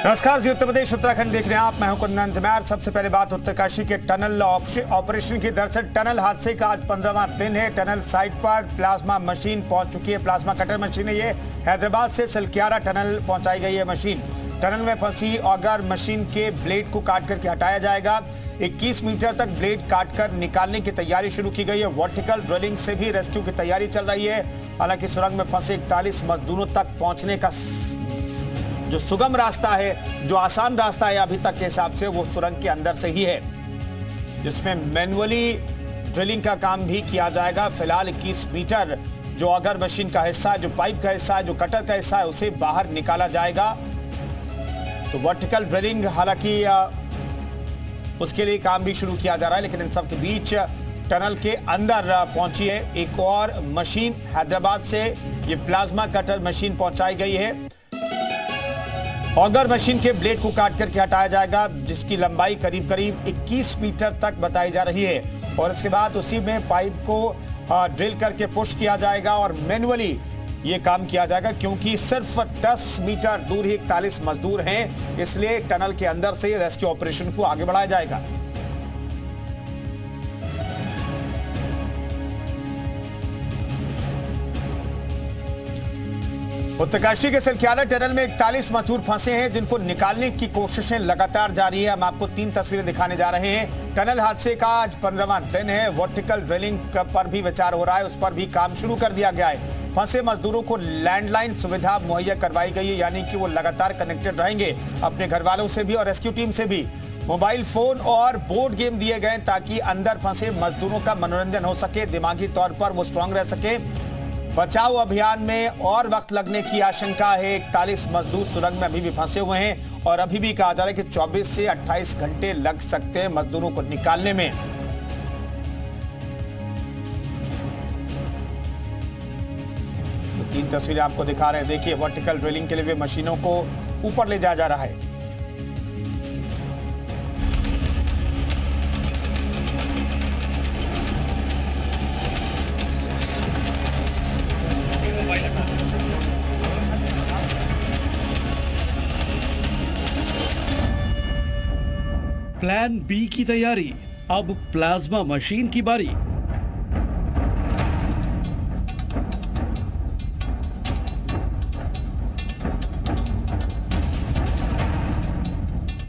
नमस्कार जी, उत्तर प्रदेश उत्तराखंड देख रहे हैं आप। मैं हूं कुंदन जमैर। सबसे पहले बात उत्तरकाशी के टनल ऑपरेशन की। दरअसल टनल हादसे का आज 15वां दिन है। टनल साइट पर प्लाज्मा मशीन पहुंच चुकी है। प्लाज्मा कटर मशीन है ये। हैदराबाद से सलक्यारा टनल पहुंचाई गई है मशीन। टनल में फंसी ऑगर मशीन के ब्लेड को काट करके हटाया जाएगा। 21 मीटर तक ब्लेड काटकर निकालने की तैयारी शुरू की गई है। वर्टिकल ड्रिलिंग से भी रेस्क्यू की तैयारी चल रही है। हालांकि सुरंग में फंसे 41 मजदूरों तक पहुंचने का जो सुगम रास्ता है, जो आसान रास्ता है अभी तक के हिसाब से, वो सुरंग के अंदर से ही है, जिसमें मैनुअली ड्रिलिंग का काम भी किया जाएगा। फिलहाल 21 मीटर जो ऑगर मशीन का हिस्सा है, जो पाइप का हिस्सा है, जो कटर का हिस्सा है, उसे बाहर निकाला जाएगा। तो वर्टिकल ड्रिलिंग हालांकि उसके लिए काम भी शुरू किया जा रहा है, लेकिन इन सब के बीच टनल के अंदर पहुंची है एक और मशीन। हैदराबाद से ये प्लाज्मा कटर मशीन पहुंचाई गई है। ऑगर मशीन के ब्लेड को काट करके हटाया जाएगा, जिसकी लंबाई करीब करीब 21 मीटर तक बताई जा रही है। और इसके बाद उसी में पाइप को ड्रिल करके पुश किया जाएगा और मैनुअली ये काम किया जाएगा, क्योंकि सिर्फ 10 मीटर दूर ही 41 मजदूर हैं, इसलिए टनल के अंदर से रेस्क्यू ऑपरेशन को आगे बढ़ाया जाएगा। उत्तरकाशी के सलक्यारा टनल में 41 मजदूर फंसे हैं, जिनको निकालने की कोशिशें लगातार जारी है। हम आपको 3 तस्वीरें दिखाने जा रहे हैं। टनल हादसे का आज 15वां दिन है। वर्टिकल ड्रिलिंग पर भी विचार हो रहा है, उस पर भी काम शुरू कर दिया गया है। फंसे मजदूरों को लैंडलाइन सुविधा मुहैया करवाई गई है, यानी कि वो लगातार कनेक्टेड रहेंगे अपने घर वालों से भी और रेस्क्यू टीम से भी। मोबाइल फोन और बोर्ड गेम दिए गए ताकि अंदर फंसे मजदूरों का मनोरंजन हो सके, दिमागी तौर पर वो स्ट्रांग रह सके। बचाव अभियान में और वक्त लगने की आशंका है। 41 मजदूर सुरंग में अभी भी फंसे हुए हैं और अभी भी कहा जा रहा है कि 24 से 28 घंटे लग सकते हैं मजदूरों को निकालने में। तो 3 तस्वीरें आपको दिखा रहे हैं। देखिए, वर्टिकल ड्रिलिंग के लिए वे मशीनों को ऊपर ले जाया जा रहा है। प्लान बी की तैयारी, अब प्लाज्मा मशीन की बारी।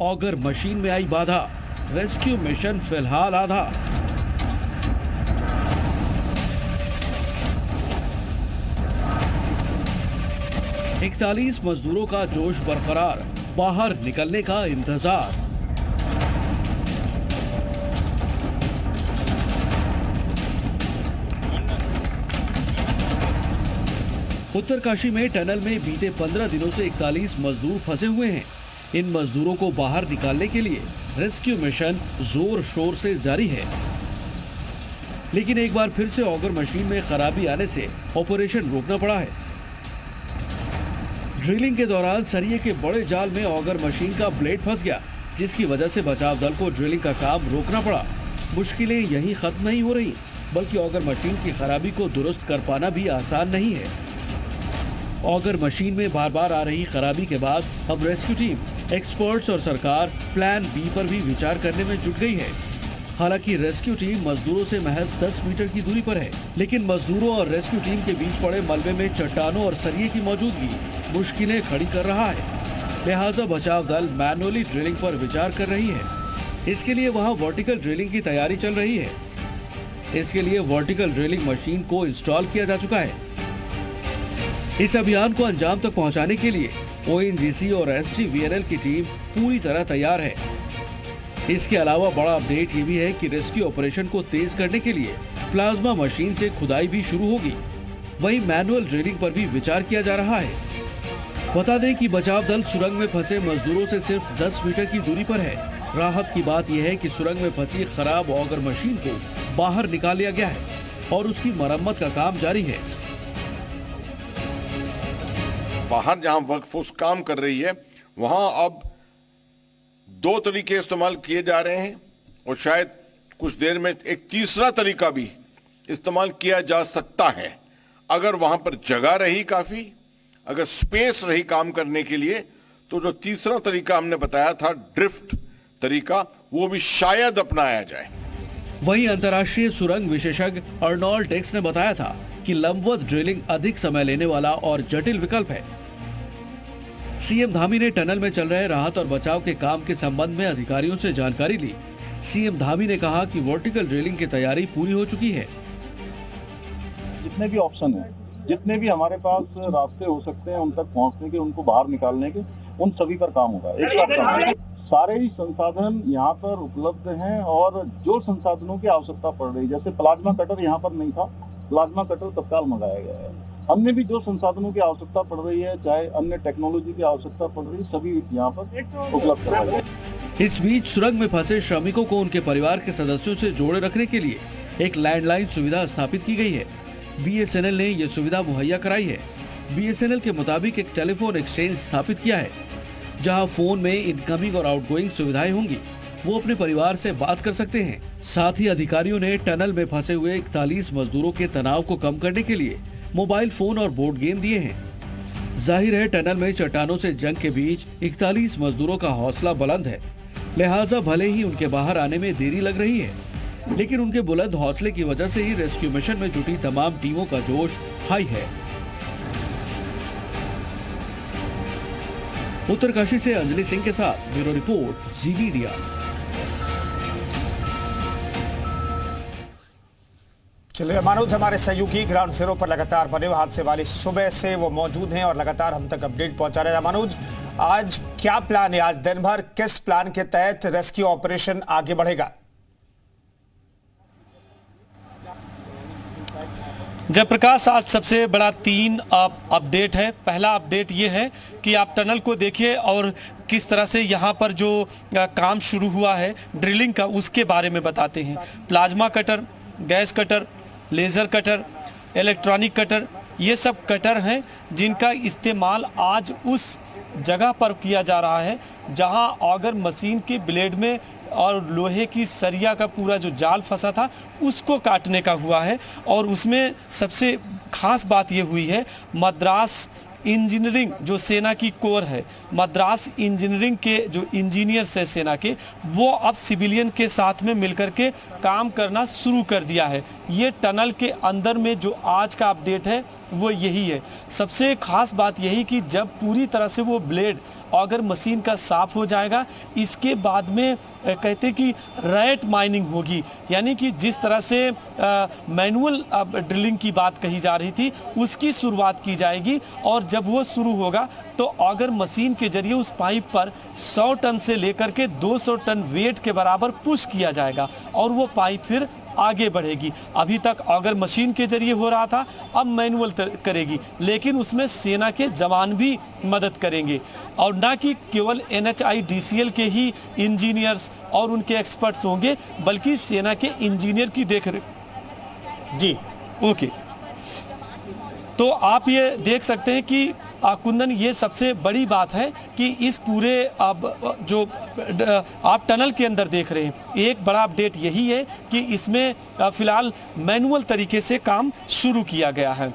ऑगर मशीन में आई बाधा, रेस्क्यू मिशन फिलहाल आधा। इकतालीस मजदूरों का जोश बरकरार, बाहर निकलने का इंतजार। उत्तरकाशी में टनल में बीते 15 दिनों से 41 मजदूर फंसे हुए हैं। इन मजदूरों को बाहर निकालने के लिए रेस्क्यू मिशन जोर शोर से जारी है, लेकिन एक बार फिर से ऑगर मशीन में खराबी आने से ऑपरेशन रोकना पड़ा है। ड्रिलिंग के दौरान सरिये के बड़े जाल में ऑगर मशीन का ब्लेड फंस गया, जिसकी वजह से बचाव दल को ड्रिलिंग का काम रोकना पड़ा। मुश्किलें यहीं खत्म नहीं हो रही, बल्कि ऑगर मशीन की खराबी को दुरुस्त कर पाना भी आसान नहीं है। ऑगर मशीन में बार बार आ रही खराबी के बाद अब रेस्क्यू टीम, एक्सपर्ट्स और सरकार प्लान बी पर भी विचार करने में जुट गई है। हालांकि रेस्क्यू टीम मजदूरों से महज 10 मीटर की दूरी पर है, लेकिन मजदूरों और रेस्क्यू टीम के बीच पड़े मलबे में चट्टानों और सरिये की मौजूदगी मुश्किलें खड़ी कर रहा है। लिहाजा बचाव दल मैनुअली ड्रिलिंग पर विचार कर रही है। इसके लिए वहाँ वर्टिकल ड्रिलिंग की तैयारी चल रही है। इसके लिए वर्टिकल ड्रिलिंग मशीन को इंस्टॉल किया जा चुका है। इस अभियान को अंजाम तक पहुंचाने के लिए ONGC और SGVNL की टीम पूरी तरह तैयार है। इसके अलावा बड़ा अपडेट ये भी है कि रेस्क्यू ऑपरेशन को तेज करने के लिए प्लाज्मा मशीन से खुदाई भी शुरू होगी। वहीं मैनुअल ड्रिलिंग पर भी विचार किया जा रहा है। बता दें कि बचाव दल सुरंग में फंसे मजदूरों से सिर्फ 10 मीटर की दूरी पर है। राहत की बात यह है कि सुरंग में फंसी खराब ऑगर मशीन को बाहर निकाल लिया गया है और उसकी मरम्मत का काम जारी है। बाहर जहां वर्कफोर्स काम कर रही है, वहां अब 2 तरीके इस्तेमाल किए जा रहे हैं और शायद कुछ देर में एक तीसरा तरीका भी इस्तेमाल किया जा सकता है। अगर वहां पर जगह रही काफी, अगर स्पेस रही काम करने के लिए, तो जो तीसरा तरीका हमने बताया था ड्रिफ्ट तरीका, वो भी शायद अपनाया जाए। वहीं अंतर्राष्ट्रीय सुरंग विशेषज्ञ अर्नोल्ड टेक्स ने बताया था कि लंबवत ड्रिलिंग अधिक समय लेने वाला और जटिल विकल्प है। सीएम धामी ने टनल में चल रहे राहत और बचाव के काम के संबंध में अधिकारियों से जानकारी ली। सीएम धामी ने कहा कि वर्टिकल ड्रिलिंग की तैयारी पूरी हो चुकी है। जितने भी ऑप्शन हैं, जितने भी हमारे पास रास्ते हो सकते हैं उन तक पहुंचने के, उनको बाहर निकालने के, उन सभी पर काम होगा। एक साथ काम होगा। सारे ही संसाधन यहाँ पर उपलब्ध हैं और जो संसाधनों की आवश्यकता पड़ रही है, जैसे प्लाज्मा कटर यहाँ पर नहीं था, प्लाज्मा कटर तत्काल मंगाया गया है। अन्य भी जो संसाधनों की आवश्यकता पड़ रही है, चाहे अन्य टेक्नोलॉजी की आवश्यकता पड़ रही है, सभी यहाँ पर उपलब्ध करवाई है। इस बीच सुरंग में फंसे श्रमिकों को उनके परिवार के सदस्यों से जोड़े रखने के लिए एक लैंडलाइन सुविधा स्थापित की गई है। बीएसएनएल ने यह सुविधा मुहैया कराई है। बीएसएनएल के मुताबिक एक टेलीफोन एक्सचेंज स्थापित किया है, जहां फोन में इनकमिंग और आउटगोइंग सुविधाएं होंगी। वो अपने परिवार से बात कर सकते हैं। साथ ही अधिकारियों ने टनल में फंसे हुए 41 मजदूरों के तनाव को कम करने के लिए मोबाइल फोन और बोर्ड गेम दिए हैं। जाहिर है टनल में चट्टानों से जंग के बीच 41 मजदूरों का हौसला बुलंद है, लिहाजा भले ही उनके बाहर आने में देरी लग रही है, लेकिन उनके बुलंद हौसले की वजह से ही रेस्क्यू मिशन में जुटी तमाम टीमों का जोश हाई है। उत्तरकाशी से अंजलि सिंह के साथ ब्यूरो रिपोर्ट, जी मीडिया। चलिए मनोज हमारे सहयोगी ग्राउंड जीरो पर लगातार बने हुए हादसे वाली सुबह से वो मौजूद हैं और लगातार हम तक अपडेट पहुंचा रहे हैं। मनोज, आज क्या प्लान है? आज दिन भर किस प्लान के तहत रेस्क्यू ऑपरेशन आगे बढ़ेगा? जयप्रकाश, आज सबसे बड़ा 3 अपडेट है। पहला अपडेट ये है कि आप टनल को देखिए और किस तरह से यहाँ पर जो काम शुरू हुआ है ड्रिलिंग का, उसके बारे में बताते हैं। Plasma cutter, gas cutter, laser cutter, electronic cutter, ये सब कटर हैं जिनका इस्तेमाल आज उस जगह पर किया जा रहा है जहाँ ऑगर मशीन के ब्लेड में और लोहे की सरिया का पूरा जो जाल फंसा था उसको काटने का हुआ है। और उसमें सबसे खास बात ये हुई है, मद्रास इंजीनियरिंग जो सेना की कोर है, मद्रास इंजीनियरिंग के जो इंजीनियर्स है सेना के, वो अब सिविलियन के साथ में मिलकर के काम करना शुरू कर दिया है। ये टनल के अंदर में जो आज का अपडेट है वो यही है। सबसे खास बात यही कि जब पूरी तरह से वो ब्लेड ऑगर मशीन का साफ हो जाएगा, इसके बाद में कहते कि रैट माइनिंग होगी, यानी कि जिस तरह से मैनुअल ड्रिलिंग की बात कही जा रही थी उसकी शुरुआत की जाएगी। और जब वो शुरू होगा तो ऑगर मशीन के जरिए उस पाइप पर 100 टन से लेकर के 200 टन वेट के बराबर पुश किया जाएगा और वो पाइप फिर आगे बढ़ेगी। अभी तक ऑगर मशीन के जरिए हो रहा था, अब मैनुअल करेगी, लेकिन उसमें सेना के जवान भी मदद करेंगे और ना कि केवल NHIDCL के ही इंजीनियर्स और उनके एक्सपर्ट्स होंगे, बल्कि सेना के इंजीनियर की देखरेख। जी ओके, तो आप ये देख सकते हैं कि कुंदन, ये सबसे बड़ी बात है कि इस पूरे जो आप टनल के अंदर देख रहे हैं, एक बड़ा अपडेट यही है कि इसमें फिलहाल मैनुअल तरीके से काम शुरू किया गया है।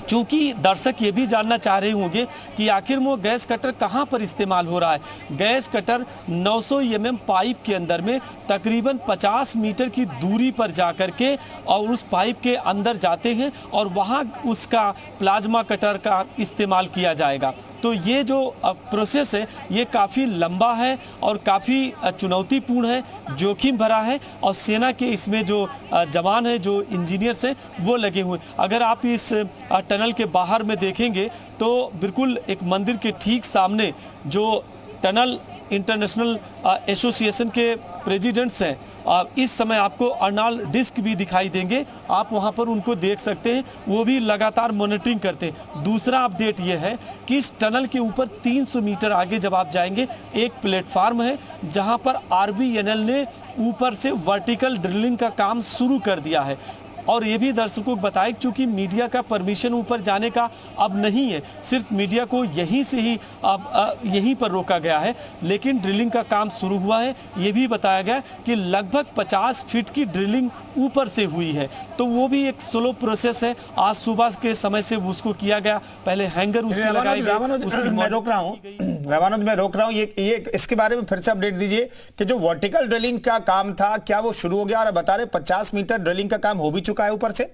क्योंकि दर्शक ये भी जानना चाह रहे होंगे कि आखिर वो गैस कटर कहाँ पर इस्तेमाल हो रहा है। गैस कटर 900 mm पाइप के अंदर में तकरीबन 50 मीटर की दूरी पर जाकर के और उस पाइप के अंदर जाते हैं और वहाँ उसका प्लाज्मा कटर का इस्तेमाल किया जाएगा। तो ये जो प्रोसेस है ये काफ़ी लंबा है और काफ़ी चुनौतीपूर्ण है, जोखिम भरा है और सेना के इसमें जो जवान है, जो इंजीनियर्स हैं, वो लगे हुए। अगर आप इस टनल के बाहर में देखेंगे तो बिल्कुल एक मंदिर के ठीक सामने जो टनल इंटरनेशनल एसोसिएशन के प्रेसिडेंट्स हैं, इस समय आपको अर्नोल्ड डिस्क भी दिखाई देंगे, आप वहां पर उनको देख सकते हैं, वो भी लगातार मॉनिटरिंग करते हैं। दूसरा अपडेट ये है कि इस टनल के ऊपर 300 मीटर आगे जब आप जाएंगे एक प्लेटफार्म है जहां पर RBNL ने ऊपर से वर्टिकल ड्रिलिंग का काम शुरू कर दिया है। और ये भी दर्शकों को बताएं क्योंकि मीडिया का परमिशन ऊपर जाने का अब नहीं है, सिर्फ मीडिया को यहीं से ही अब यहीं पर रोका गया है। लेकिन ड्रिलिंग का काम शुरू हुआ है, ये भी बताया गया कि लगभग 50 फीट की ड्रिलिंग ऊपर से हुई है। तो वो भी एक स्लो प्रोसेस है। आज सुबह के समय से उसको किया गया, पहले हैंगर उसके लगाए गए। मैं रोक रहा हूँ रामानुज, मैं रोक रहा हूँ, ये इसके बारे में फिर से अपडेट दीजिए कि जो वर्टिकल ड्रिलिंग का काम था क्या वो शुरू हो गया? और बता रहे 50 मीटर ड्रिलिंग का काम हो भी चुका है ऊपर से?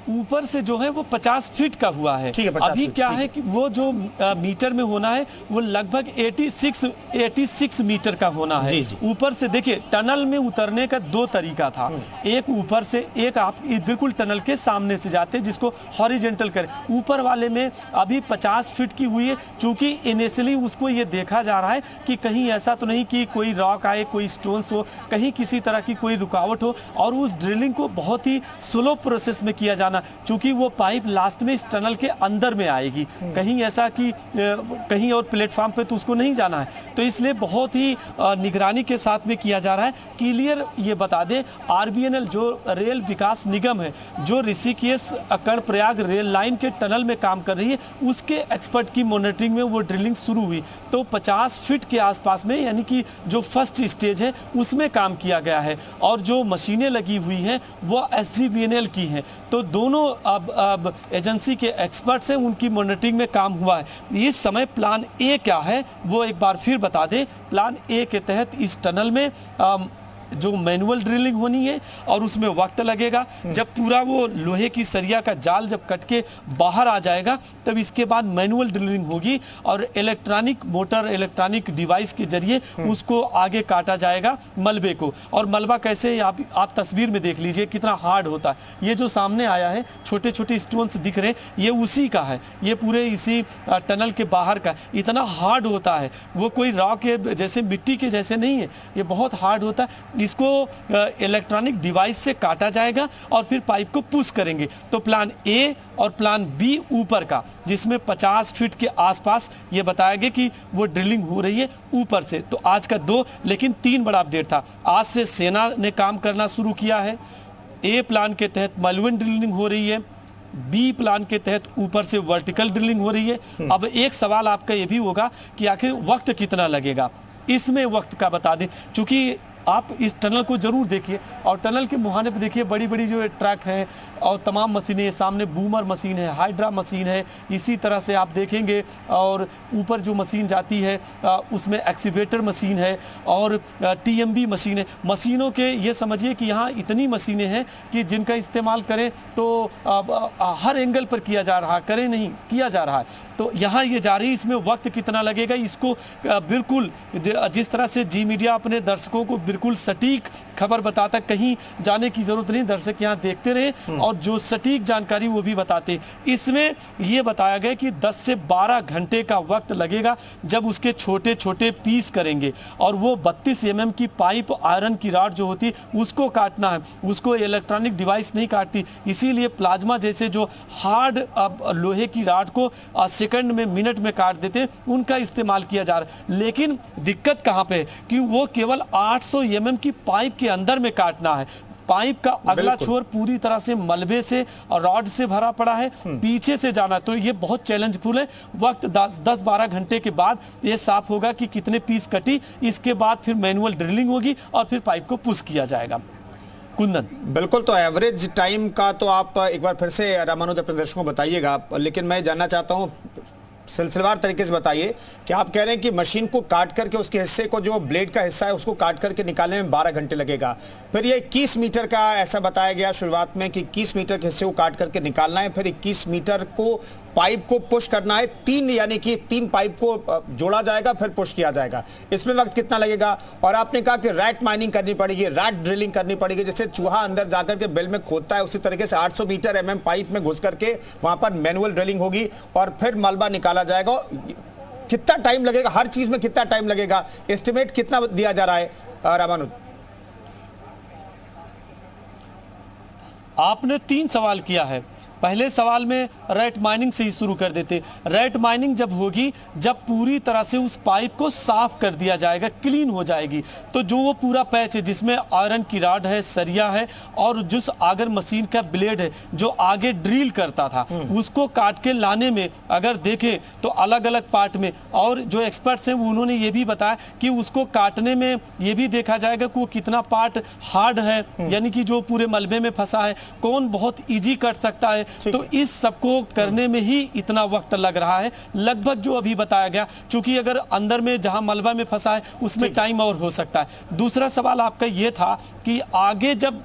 ऊपर से जो है वो 50 फीट का हुआ है। ठीक है, 50 अभी फीट, क्या ठीक है कि वो जो मीटर में होना है वो लगभग 86 मीटर का होना है। जी, जी। ऊपर से देखिए, टनल में उतरने का दो तरीका था, एक ऊपर से, एक आप बिल्कुल टनल के सामने से जाते जिसको हॉरिजेंटल करें। ऊपर वाले में अभी 50 फीट की हुई है। चूंकि इनिशियली उसको ये देखा जा रहा है कि कहीं ऐसा तो नहीं कि कोई रॉक आए, कोई स्टोन्स हो, कहीं किसी तरह की कोई रुकावट हो, और उस ड्रिलिंग को बहुत ही स्लो प्रोसेस में किया जाना, क्योंकि वो पाइप लास्ट में इस टनल के अंदर में आएगी। कहीं ऐसा कि कहीं और प्लेटफॉर्म पे तो उसको नहीं जाना है, तो इसलिए बहुत ही निगरानी के साथ में किया जा रहा है। क्लियर ये बता दें, आरबीएनएल जो रेल विकास निगम है, जो ऋषिकेश कर्णप्रयाग रेल लाइन के टनल में काम कर रही है, उसके एक्सपर्ट की मॉनिटरिंग में वो ड्रिलिंग शुरू हुई। तो 50 फीट के आसपास में, यानी कि जो फर्स्ट स्टेज है उसमें काम किया गया है, और जो मशीनें लगी हुई हैं वो एसजीवीएनएल की हैं। तो दोनों अब एजेंसी के एक्सपर्ट्स हैं, उनकी मॉनिटरिंग में काम हुआ है। इस समय प्लान ए क्या है वो एक बार फिर बता दें। प्लान ए के तहत इस टनल में जो मैनुअल ड्रिलिंग होनी है, और उसमें वक्त लगेगा। जब पूरा वो लोहे की सरिया का जाल जब कट के बाहर आ जाएगा, तब इसके बाद मैनुअल ड्रिलिंग होगी, और इलेक्ट्रॉनिक मोटर, इलेक्ट्रॉनिक डिवाइस के जरिए उसको आगे काटा जाएगा मलबे को। और मलबा कैसे, आप तस्वीर में देख लीजिए कितना हार्ड होता है। ये जो सामने आया है, छोटे छोटे स्टोन्स दिख रहे हैं, ये उसी का है, ये पूरे इसी टनल के बाहर का। इतना हार्ड होता है, वो कोई रॉक के जैसे, मिट्टी के जैसे नहीं है, ये बहुत हार्ड होता है। इसको इलेक्ट्रॉनिक डिवाइस से काटा जाएगा और फिर पाइप को पुश करेंगे। तो प्लान ए और प्लान बी ऊपर का, जिसमें 50 फीट के आसपास ये बताया गया कि वो ड्रिलिंग हो रही है ऊपर से। तो आज का 2, लेकिन 3 बड़ा अपडेट था। आज से सेना ने काम करना शुरू किया है। ए प्लान के तहत मैनुअल ड्रिलिंग हो रही है, बी प्लान के तहत ऊपर से वर्टिकल ड्रिलिंग हो रही है। अब एक सवाल आपका ये भी होगा कि आखिर वक्त कितना लगेगा। इसमें वक्त का बता दें, चूंकि आप इस टनल को जरूर देखिए, और टनल के मुहाने पे देखिए बड़ी बड़ी जो ट्रक हैं और तमाम मशीनें, सामने बूमर मशीन है, हाइड्रा मशीन है, इसी तरह से आप देखेंगे। और ऊपर जो मशीन जाती है उसमें एक्सीवेटर मशीन है और टीएमबी मशीन है। मशीनों के ये समझिए कि यहाँ इतनी मशीनें हैं कि जिनका इस्तेमाल करें तो हर एंगल पर किया जा रहा है, करें नहीं किया जा रहा है। तो यहाँ ये जा रही है, इसमें वक्त कितना लगेगा इसको बिल्कुल जिस तरह से जी मीडिया अपने दर्शकों को बिल्कुल सटीक खबर बताता, कहीं जाने की जरूरत नहीं, दर्शक यहाँ देखते रहे और जो सटीक जानकारी वो भी बताते। इसमें ये बताया गया कि 10 से 12 घंटे का वक्त लगेगा जब उसके छोटे छोटे पीस करेंगे, और वो 32 mm की पाइप, आयरन की रॉड जो होती है उसको काटना है, उसको इलेक्ट्रॉनिक डिवाइस नहीं काटती। इसीलिए प्लाज्मा जैसे जो हार्ड लोहे की रॉड को सेकंड में, मिनट में काट देते हैं, उनका इस्तेमाल किया जा रहा है। लेकिन दिक्कत कहाँ पे है कि वो केवल 800 mm की पाइप के अंदर में काटना है। पाइप का अगला छोर पूरी तरह से मलबे से और रॉड से भरा पड़ा है, पीछे से जाना, तो ये बहुत चैलेंजफुल है। वक्त 10-12 घंटे के बाद ये साफ होगा कि कितने पीस कटी। इसके बाद फिर मैनुअल ड्रिलिंग होगी और फिर पाइप को पुश किया जाएगा। कुंदन, बिल्कुल। तो एवरेज टाइम का तो आप एक बार फिर से रामानुज अपने दर्शकों को बताइएगा, लेकिन मैं जानना चाहता हूँ सिलसिलेवार तरीके से बताइए कि आप कह रहे हैं कि मशीन को काट करके उसके हिस्से को, जो ब्लेड का हिस्सा है उसको काट करके निकालने में 12 घंटे लगेगा। फिर ये 21 मीटर का ऐसा बताया गया शुरुआत में कि 21 मीटर के हिस्से को काट करके निकालना है, फिर 21 मीटर को पाइप को पुश करना है, 3 यानी कि 3 पाइप को जोड़ा जाएगा फिर पुश किया जाएगा। इसमें वक्त कितना लगेगा? और आपने कहा कि रैट माइनिंग करनी पड़ेगी, रैट ड्रिलिंग करनी पड़ेगी, जैसे चूहा अंदर जाकर के बिल में खोदता है उसी तरीके से 800 मीटर mm पाइप में घुस करके वहां पर मैनुअल ड्रिलिंग होगी और फिर मलबा निकाला जाएगा। कितना टाइम लगेगा? हर चीज में कितना टाइम लगेगा? एस्टिमेट कितना दिया जा रहा है रामानुज? आपने 3 सवाल किया है। पहले सवाल में रैट माइनिंग से ही शुरू कर देते। रैट माइनिंग जब होगी, जब पूरी तरह से उस पाइप को साफ कर दिया जाएगा, क्लीन हो जाएगी, तो जो वो पूरा पैच है जिसमें आयरन की राड है, सरिया है और जिस आगर मशीन का ब्लेड है जो आगे ड्रिल करता था, उसको काट के लाने में अगर देखें तो अलग अलग पार्ट में, और जो एक्सपर्ट्स हैं उन्होंने ये भी बताया कि उसको काटने में ये भी देखा जाएगा कि वो कितना पार्ट हार्ड है, यानी कि जो पूरे मलबे में फंसा है, कौन बहुत इजी कट सकता है। तो इस सबको करने में ही इतना वक्त लग रहा है लगभग, जो अभी बताया गया, क्योंकि अगर अंदर में जहां मलबा में फंसा है उसमें टाइम और हो सकता है। दूसरा सवाल आपका ये था कि आगे जब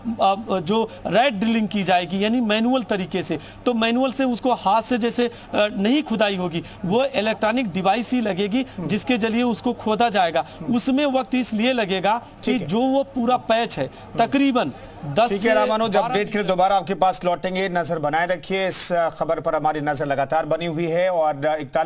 जो रैट ड्रिलिंग की जाएगी यानी मैनुअल तरीके से, तो मैनुअल से उसको हाथ से जैसे नहीं खुदाई होगी, वो इलेक्ट्रॉनिक डिवाइस ही लगेगी जिसके जरिए उसको खोदा जाएगा। उसमें वक्त इसलिए लगेगा कि जो वो पूरा पैच है तकरीबन 10 ठीक है रामानुज, अपडेट के लिए दोबारा आपके पास लौटेंगे। नजर बनाए रखिए, इस खबर पर हमारी नजर लगातार बनी हुई है और 41